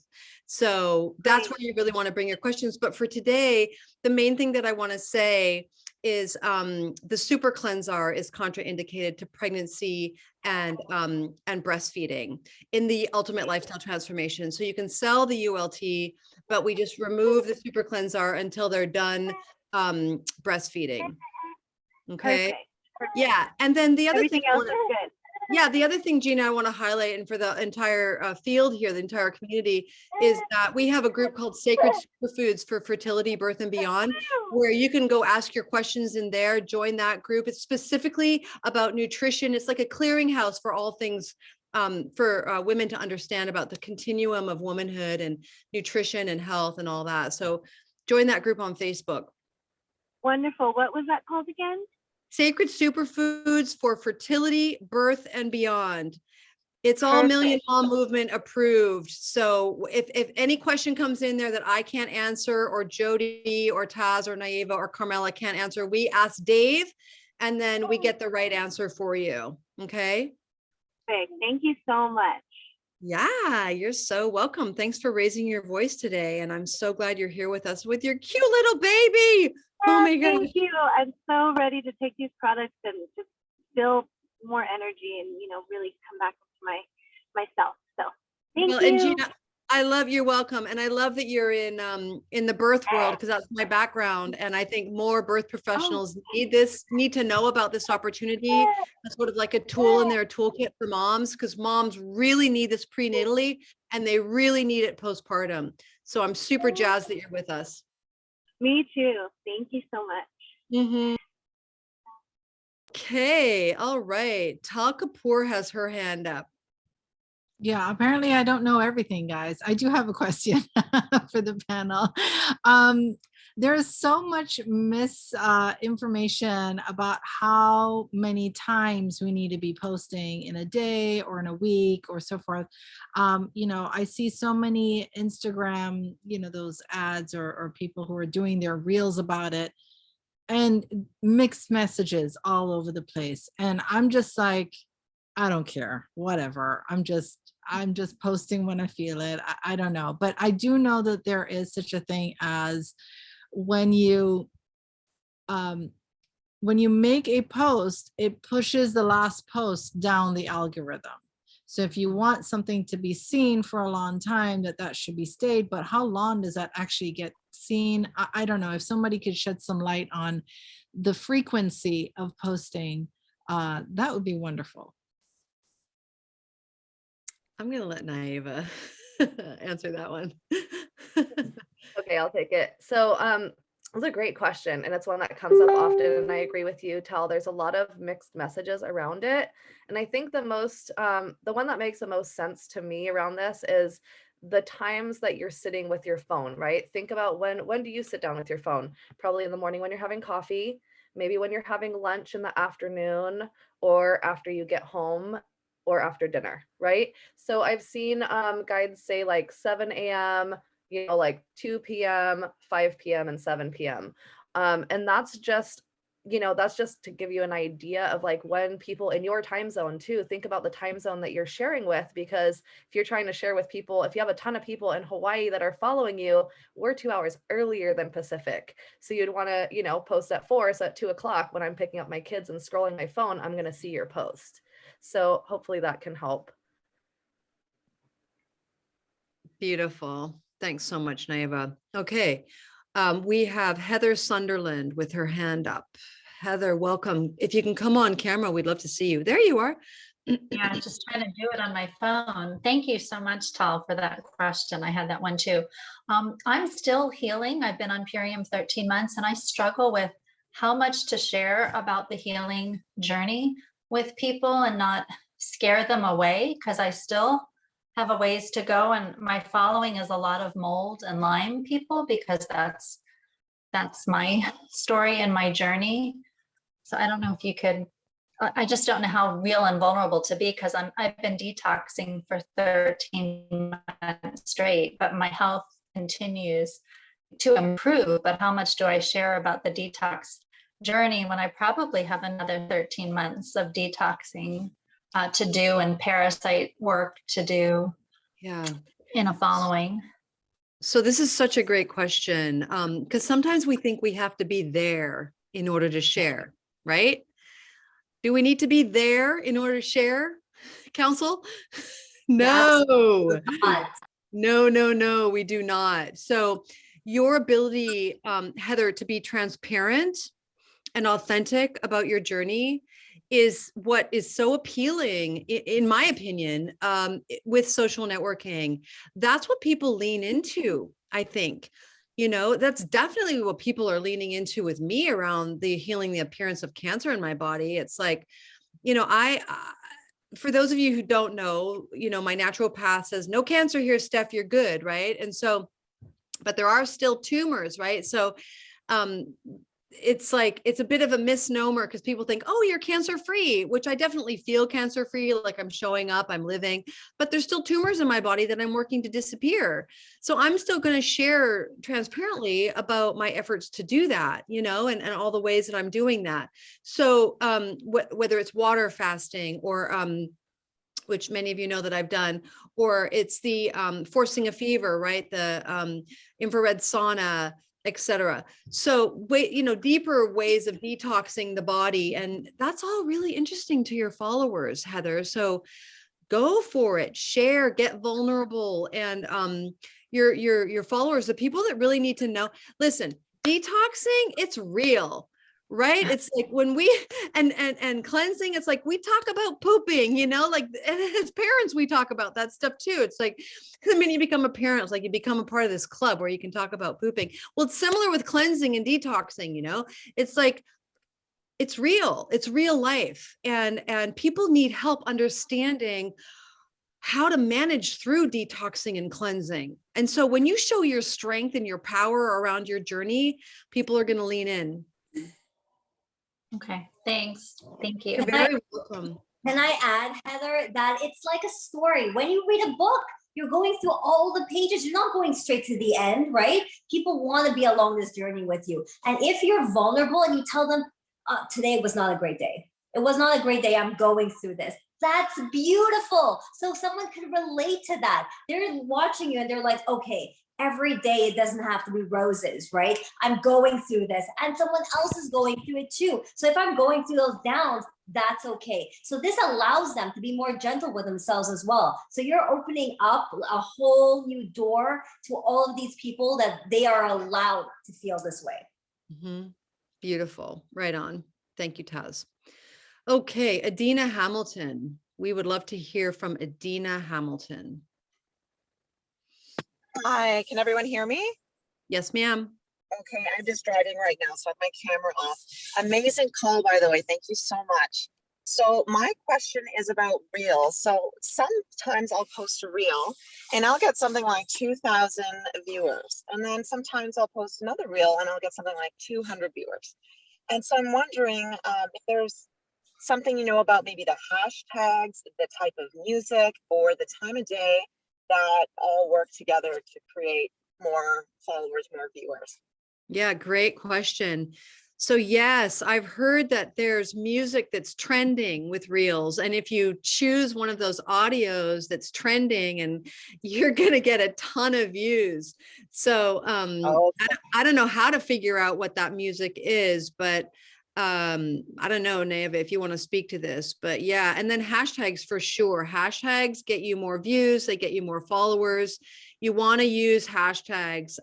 So that's where you really want to bring your questions. But for today, the main thing that I want to say is the Super Cleansar is contraindicated to pregnancy and breastfeeding in the Ultimate Lifestyle Transformation. So you can sell the ULT, but we just remove the Super Cleansar until they're done breastfeeding. Okay. Perfect. Yeah. And then the other Everything thing, else is good. yeah, the other thing, Gina, I want to highlight, and for the entire field here, the entire community, is that we have a group called Sacred Superfoods for Fertility, Birth, and Beyond, where you can go ask your questions in there, join that group. It's specifically about nutrition. It's like a clearinghouse for all things for women to understand about the continuum of womanhood and nutrition and health and all that. So join that group on Facebook. Wonderful. What was that called again? Sacred Superfoods for Fertility, Birth, and Beyond. It's all Million Perfect. Mom Movement approved. So if any question comes in there that I can't answer, or Jody or Taz or Naiva or Carmela can't answer, we ask Dave, and then we get the right answer for you. Okay. Perfect. Thank you so much. Yeah, you're so welcome. Thanks for raising your voice today. And I'm so glad you're here with us with your cute little baby. Oh my gosh. Thank you. I'm so ready to take these products and just feel more energy and, really come back to myself. So thank Well, you. and Gina, I love, you're welcome. And I love that you're in the birth world, because that's my background. And I think more birth professionals need to know about this opportunity. It's sort of like a tool in their toolkit for moms, because moms really need this prenatally and they really need it postpartum. So I'm super jazzed that you're with us. Me too. Thank you so much. Okay. All right. Tal Kapoor has her hand up. Yeah, apparently I don't know everything, guys. I do have a question for the panel. There's so much misinformation about how many times we need to be posting in a day or in a week or so forth. I see so many Instagram, those ads or people who are doing their reels about it, and mixed messages all over the place. And I'm just like, I don't care, whatever. I'm just posting when I feel it. I don't know. But I do know that there is such a thing as when you make a post, it pushes the last post down the algorithm. So if you want something to be seen for a long time, that should be stayed. But how long does that actually get seen? I don't know. If somebody could shed some light on the frequency of posting, that would be wonderful. I'm going to let Naiva answer that one. Okay, I'll take it. So it's a great question, and it's one that comes up often, and I agree with you, Tal. There's a lot of mixed messages around it. And I think the one that makes the most sense to me around this is the times that you're sitting with your phone, right? Think about when do you sit down with your phone? Probably in the morning when you're having coffee, maybe when you're having lunch in the afternoon, or after you get home, or after dinner, right? So I've seen guides say like 7 a.m., like 2 p.m., 5 p.m., and 7 p.m. And that's just to give you an idea of like when people in your time zone too, think about the time zone that you're sharing with, because if you're trying to share with people, if you have a ton of people in Hawaii that are following you, we're 2 hours earlier than Pacific. So you'd want to, post at 4, so at 2 o'clock when I'm picking up my kids and scrolling my phone, I'm going to see your post. So hopefully that can help. Beautiful. Thanks so much, Naiva. Okay. We have Heather Sunderland with her hand up. Heather, welcome. If you can come on camera, we'd love to see you. There you are. Yeah, I'm just trying to do it on my phone. Thank you so much, Tal, for that question. I had that one too. I'm still healing. I've been on Purium 13 months, and I struggle with how much to share about the healing journey with people and not scare them away, because I still have a ways to go, and my following is a lot of mold and Lyme people, because that's my story and my journey. So I don't know if you could, I just don't know how real and vulnerable to be, because I've been detoxing for 13 months straight, but my health continues to improve. But how much do I share about the detox journey when I probably have another 13 months of detoxing to do and parasite work to do Yeah. in a following. So this is such a great question, because sometimes we think we have to be there in order to share, right? Do we need to be there in order to share, counsel? No, But no, we do not. So your ability, Heather, to be transparent and authentic about your journey is what is so appealing, in my opinion, with social networking. That's what people lean into, I think. You know, that's definitely what people are leaning into with me around the healing the appearance of cancer in my body. It's like, you know, for those of you who don't know, you know, my naturopath says, no cancer here, Steph, you're good, right? And so, but there are still tumors, right? So, it's like, it's a bit of a misnomer because people think, oh, you're cancer free, which I definitely feel cancer free. Like I'm showing up, I'm living, but there's still tumors in my body that I'm working to disappear. So I'm still going to share transparently about my efforts to do that, you know, and all the ways that I'm doing that. So whether it's water fasting or, which many of you know that I've done, or it's the forcing a fever, right? The infrared sauna, etc. So you know, deeper ways of detoxing the body. And that's all really interesting to your followers, Heather. So go for it, share, get vulnerable. And your followers, the people that really need to know, listen, detoxing, it's real. Right. It's like when we and cleansing, it's like we talk about pooping, you know, like as parents, we talk about that stuff too. It's like, I mean, you become a parent, it's like you become a part of this club where you can talk about pooping. Well, it's similar with cleansing and detoxing, you know, it's like, it's real life. And people need help understanding how to manage through detoxing and cleansing. And so when you show your strength and your power around your journey, people are going to lean in. Okay, thanks. Thank you. You're very welcome. can I add, Heather, that it's like a story. When you read a book, you're going through all the pages. You're not going straight to the end, right? People want to be along this journey with you. And if you're vulnerable and you tell them, today was not a great day. It was not a great day. I'm going through this. That's beautiful. So someone can relate to that. They're watching you and they're like, okay, every day it doesn't have to be roses, right? I'm going through this and someone else is going through it too. So if I'm going through those downs, that's okay. So this allows them to be more gentle with themselves as well. So you're opening up a whole new door to all of these people that they are allowed to feel this way. Mm-hmm. Beautiful. Right on. Thank you, Taz. Okay, Adina Hamilton. We would love to hear from Adina Hamilton. Hi, can everyone hear me? Yes, ma'am. Okay, I'm just driving right now, so I have my camera off. Amazing call, by the way. Thank you so much. So my question is about Reels. So sometimes I'll post a Reel and I'll get something like 2,000 viewers. And then sometimes I'll post another Reel and I'll get something like 200 viewers. And so I'm wondering if there's something you know about maybe the hashtags, the type of music, or the time of day that all work together to create more followers, more viewers. Yeah, great question. So yes, I've heard that there's music that's trending with Reels. And if you choose one of those audios that's trending, and you're going to get a ton of views. So I don't know how to figure out what that music is, but I don't know, Neva, if you want to speak to this, but yeah. And then hashtags for sure. Hashtags get you more views. They get you more followers. You want to use hashtags.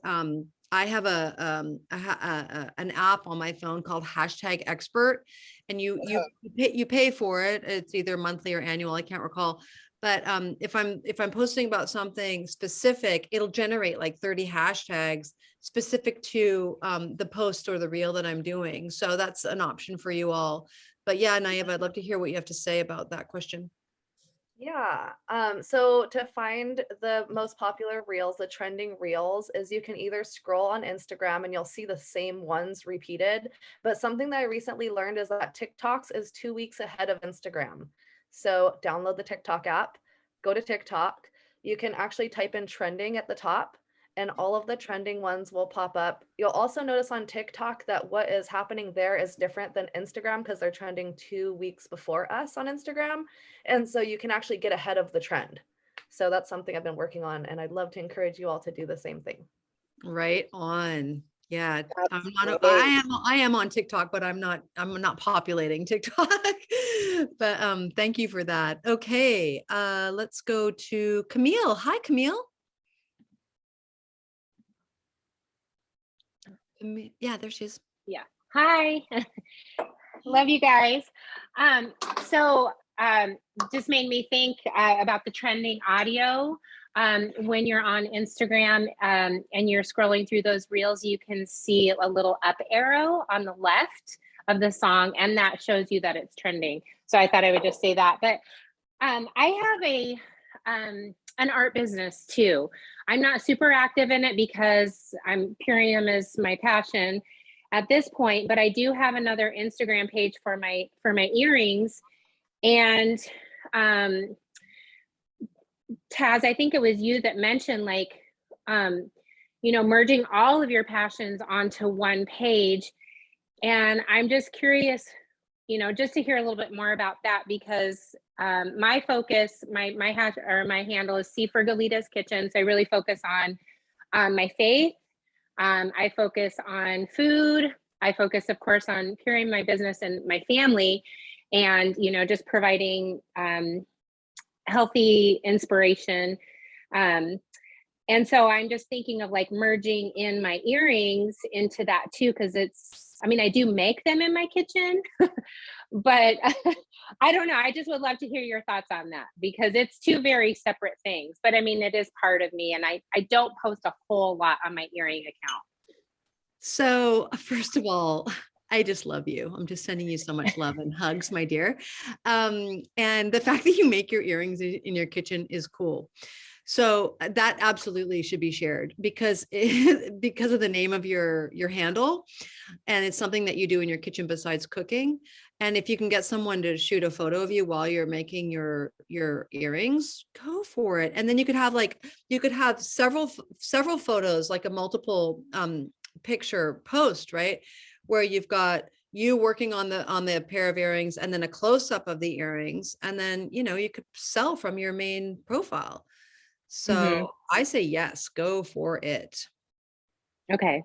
I have an app on my phone called Hashtag Expert, and you pay for it. It's either monthly or annual. I can't recall. But if I'm posting about something specific, it'll generate like 30 hashtags specific to the post or the reel that I'm doing. So that's an option for you all. But yeah, Naiva, I'd love to hear what you have to say about that question. Yeah. So to find the most popular reels, the trending reels, is you can either scroll on Instagram and you'll see the same ones repeated. But something that I recently learned is that TikToks is 2 weeks ahead of Instagram. So download the TikTok app, go to TikTok. You can actually type in trending at the top, and all of the trending ones will pop up. You'll also notice on TikTok that what is happening there is different than Instagram because they're trending 2 weeks before us on Instagram. And so you can actually get ahead of the trend. So that's something I've been working on, and I'd love to encourage you all to do the same thing. Right on. Yeah, That's I great. am on TikTok, but I'm not populating TikTok. But thank you for that. Okay, let's go to Camille. Hi, Camille. Yeah, there she is. Hi, love you guys. So just made me think about the trending audio. When you're on Instagram and you're scrolling through those reels, you can see a little up arrow on the left of the song, and that shows you that it's trending. So I thought I would just say that. But I have an art business too. I'm not super active in it because Purium is my passion at this point, but I do have another Instagram page for my earrings. And Taz, I think it was you that mentioned merging all of your passions onto one page. And I'm just curious, just to hear a little bit more about that, because my focus, my handle is C for Galita's Kitchen. So I really focus on my faith. I focus on food. I focus, of course, on Purium, my business, and my family, and just providing healthy inspiration. And so I'm just thinking of merging in my earrings into that too, because I do make them in my kitchen, but I don't know. I just would love to hear your thoughts on that, because it's two very separate things. But it is part of me, and I don't post a whole lot on my earring account. So first of all, I just love you. I'm just sending you so much love and hugs, my dear. And the fact that you make your earrings in your kitchen is cool. So that absolutely should be shared, because because of the name of your handle, and it's something that you do in your kitchen besides cooking. And if you can get someone to shoot a photo of you while you're making your earrings, go for it. And then you could have several photos, like a multiple picture post, right? Where you've got you working on the pair of earrings, and then a close up of the earrings. And then, you could sell from your main profile. So I say, yes, go for it. Okay.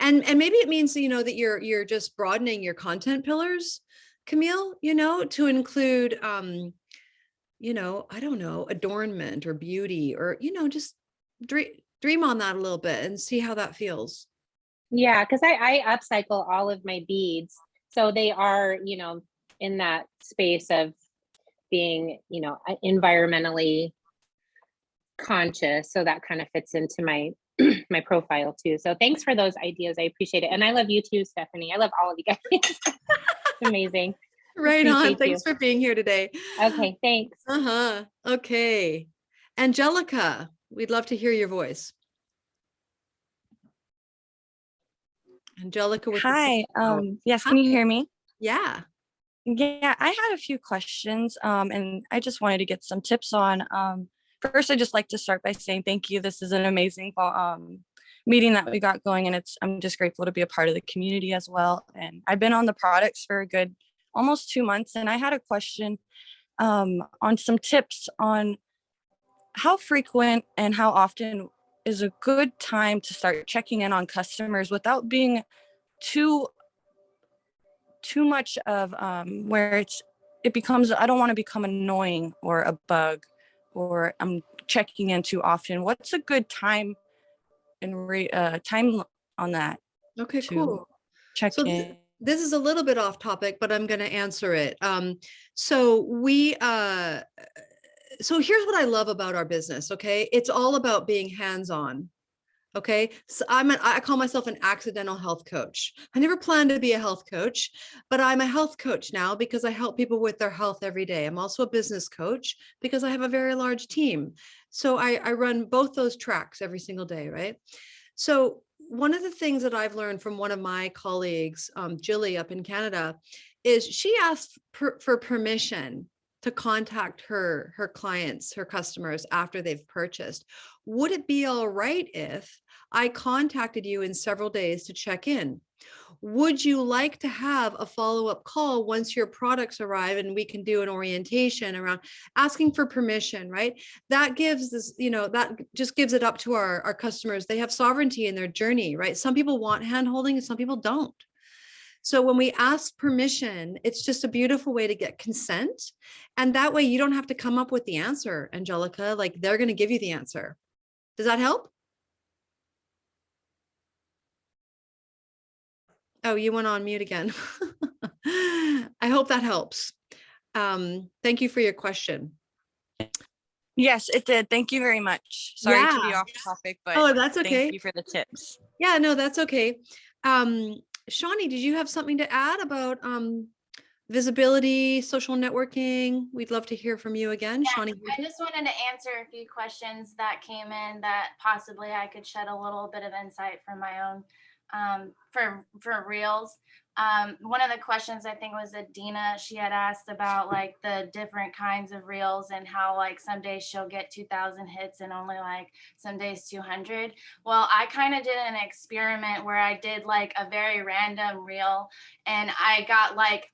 And maybe it means, that you're just broadening your content pillars, Camille, to include, I don't know, adornment or beauty, or, just dream on that a little bit and see how that feels. Yeah, because I upcycle all of my beads. So they are, in that space of being, environmentally conscious. So that kind of fits into my my profile too. So thanks for those ideas. I appreciate it. And I love you too, Stephanie. I love all of you guys. It's amazing. Right on. Appreciate Thanks you. for being here today. Okay, thanks. Okay. Angelica, we'd love to hear your voice. Angelica with Hi. Yes, Hi. can you hear me? Yeah. Yeah, I had a few questions, and I just wanted to get some tips on. First, I'd just like to start by saying thank you. This is an amazing meeting that we got going, and I'm just grateful to be a part of the community as well. And I've been on the products for a good almost 2 months, and I had a question on some tips on how frequent and how often is a good time to start checking in on customers without being too much of where it becomes, I don't want to become annoying or a bug, or I'm checking in too often. What's a good time and time on that? Okay, to cool. check So in? this is a little bit off topic, but I'm going to answer it. So here's what I love about our business. Okay. It's all about being hands-on. Okay. So I call myself an accidental health coach. I never planned to be a health coach, but I'm a health coach now because I help people with their health every day. I'm also a business coach because I have a very large team. So I run both those tracks every single day. Right. So one of the things that I've learned from one of my colleagues, Jilly up in Canada, is she asked for permission to contact her clients, her customers after they've purchased. Would it be all right if I contacted you in several days to check in? Would you like to have a follow-up call once your products arrive and we can do an orientation around asking for permission, right? That gives this, that just gives it up to our customers. They have sovereignty in their journey, right? Some people want hand-holding and some people don't. So when we ask permission, it's just a beautiful way to get consent. And that way you don't have to come up with the answer, Angelica, like they're going to give you the answer. Does that help? Oh, you went on mute again. I hope that helps. Thank you for your question. Yes, it did. Thank you very much. Sorry to be Yeah. off topic, but Oh, that's okay. thank you for the tips. Yeah, no, that's okay. Shawnee, did you have something to add about visibility, social networking? We'd love to hear from you again, Yeah, Shawnee. I just wanted to answer a few questions that came in that possibly I could shed a little bit of insight from my own for reels. One of the questions I think was Adina. She had asked about like the different kinds of reels and how like some days she'll get 2,000 hits and only like some days 200. Well, I kind of did an experiment where I did like a very random reel and I got like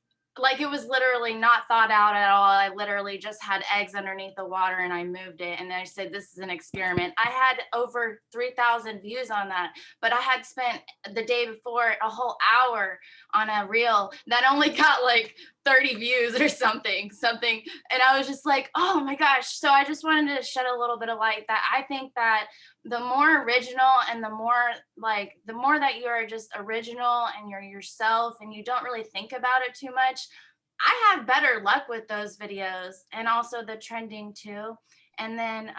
it was literally not thought out at all. I literally just had eggs underneath the water and I moved it. And I said, this is an experiment. I had over 3,000 views on that, but I had spent the day before a whole hour on a reel that only got like 30 views or something. And I was just like, oh my gosh. So I just wanted to shed a little bit of light that I think that the more original and the more that you are just original and you're yourself and you don't really think about it too much, I have better luck with those videos and also the trending too. And then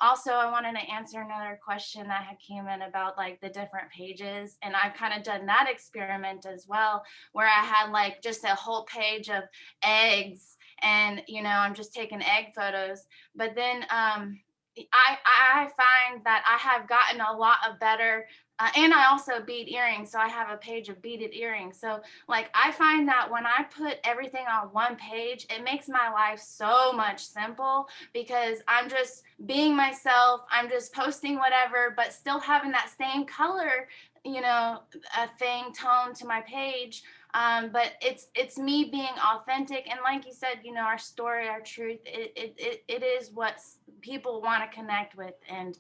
also I wanted to answer another question that had came in about like the different pages. And I've kind of done that experiment as well, where I had like just a whole page of eggs and, I'm just taking egg photos. But then I find that I have gotten a lot of better, and I also bead earrings. So I have a page of beaded earrings. So like, I find that when I put everything on one page, it makes my life so much simple because I'm just being myself. I'm just posting whatever, but still having that same color, tone to my page. But it's me being authentic. And like you said, our story, our truth, it is what people want to connect with and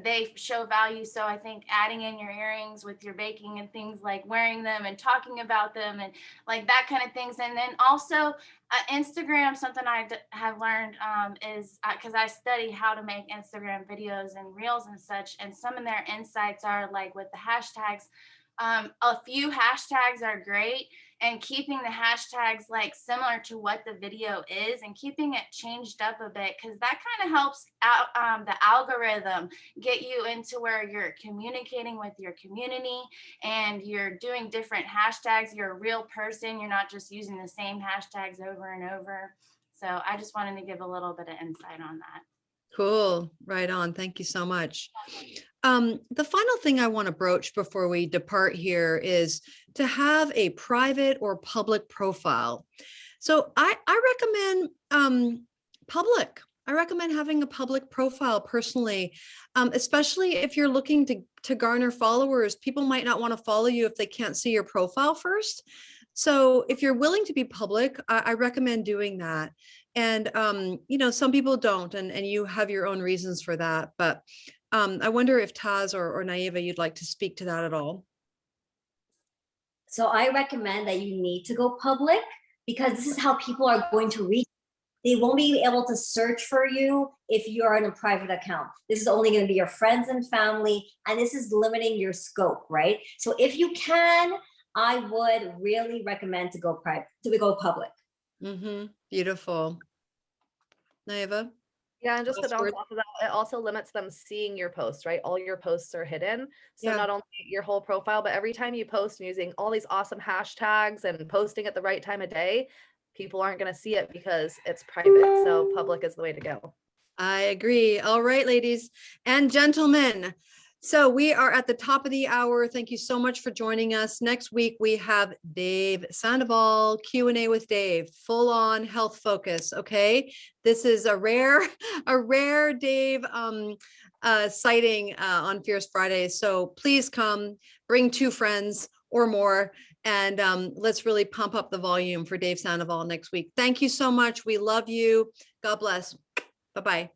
they show value. So I think adding in your earrings with your baking and things like wearing them and talking about them and like that kind of things. And then also Instagram, something I have learned is because I study how to make Instagram videos and reels and such. And some of their insights are like with the hashtags. A few hashtags are great, and keeping the hashtags like similar to what the video is and keeping it changed up a bit, because that kind of helps out the algorithm get you into where you're communicating with your community and you're doing different hashtags. You're a real person. You're not just using the same hashtags over and over. So I just wanted to give a little bit of insight on that. Cool. Right on. Thank you so much. The final thing I want to broach before we depart here is to have a private or public profile. So I recommend public. I recommend having a public profile personally, especially if you're looking to garner followers. People might not want to follow you if they can't see your profile first. So if you're willing to be public, I recommend doing that. And, some people don't, and you have your own reasons for that. But I wonder if Taz or Naiva, you'd like to speak to that at all. So I recommend that you need to go public because this is how people are going to reach. They won't be able to search for you if you're in a private account. This is only going to be your friends and family, and this is limiting your scope, right? So if you can, I would really recommend to go private, to go public. Mm-hmm. Beautiful. Naiva? Yeah, and just to Last bounce word. off of that, it also limits them seeing your posts, right? All your posts are hidden. So Yeah. not only your whole profile, but every time you post using all these awesome hashtags and posting at the right time of day, people aren't going to see it because it's private. So public is the way to go. I agree. All right, ladies and gentlemen. So we are at the top of the hour. Thank you so much for joining us. Next week, we have Dave Sandoval, Q&A with Dave, full on health focus. Okay. This is a rare Dave sighting on Fierce Friday. So please come, bring 2 friends or more, and let's really pump up the volume for Dave Sandoval next week. Thank you so much. We love you. God bless. Bye-bye.